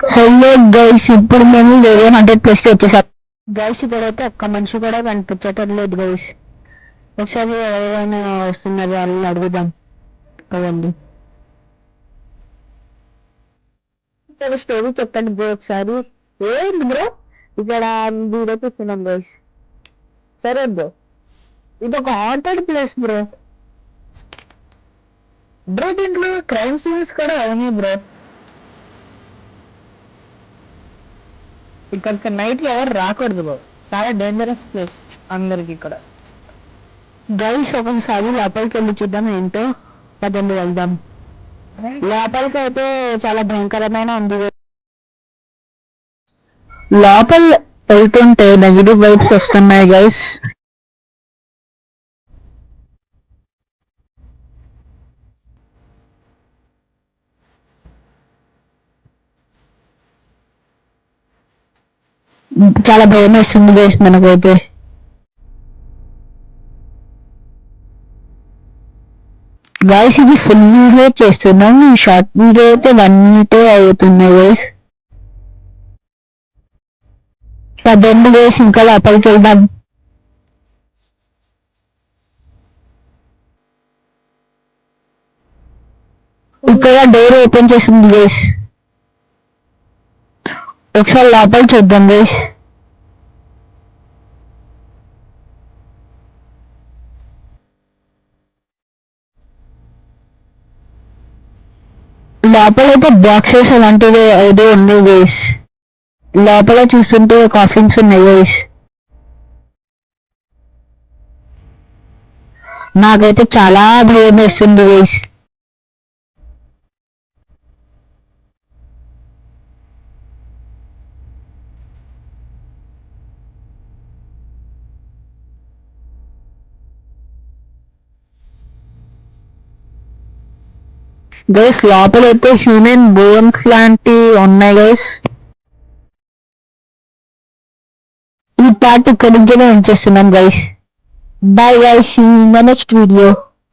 Hello guys, ఇప్పుడు మేము వేరే 100+ కి వచ్చేసాం గైస్. ఇక్కడైతే ఒక్క మనిషి కూడా కనిపించటం లేదు గైస్. ఒకసారి ఎవరైనా వస్తున్నారు వాళ్ళని అడుగుదాం కదండి. ఇక్కడ స్టోరీ చెప్పండి బ్రో ఒకసారి. ఏంటి బ్రో ఇక్కడ వీడియో చూస్తున్నాం గైస్. సరే బ్రో, ఇది ఒక హాంటెడ్ ప్లేస్ బ్రో. బ్రో దీంట్లో క్రైమ్ సీన్స్ కూడా అవునాయి బ్రో. ఇక్కడికి నైట్ ఎవరు రాకూడదు బ్రో, చాలా డేంజరస్ ప్లేస్ అందరికి ఇక్కడ. గైస్ ఒకసారి లోపలికి వెళ్ళి చూద్దాం ఏంటో. పదండి వెళ్దాం. లోపలికి అయితే చాలా భయంకరమైన ఉంది. లోపల వెళ్తుంటే నెగిటివ్ వైబ్స్ వస్తున్నాయి గైస్. చాలా భయం వేస్తుంది గైస్ మనకైతే. గైస్ ఇది ఫుల్ వీడియో చేస్తున్నాం, షార్ట్ వీడియో అయితే 1 minute అవుతున్నాయి గైస్. పదండి గైస్ ఇంకా లోపలికి వెళ్దాం. ఇక్కడ డోర్ ఓపెన్ చేసింది గైస్, ఒకసారి లోపల చూద్దాం గైస్. లోపలైతే బాక్సెస్ అలాంటివి ఏదో ఉన్నాయి గైస్. లోపల చూస్తుంటే కాఫిన్స్ ఉన్నాయి గైస్. నాకైతే చాలా భయం వేస్తుంది గైస్. గైస్ లోపలైతే హ్యూమన్ బోన్స్ లాంటివి ఉన్నాయి గైస్. ఈ పార్ట్ ఇక్కడి నుంచే ఉంచేస్తున్నాం గైస్. Bye guys, in the next video.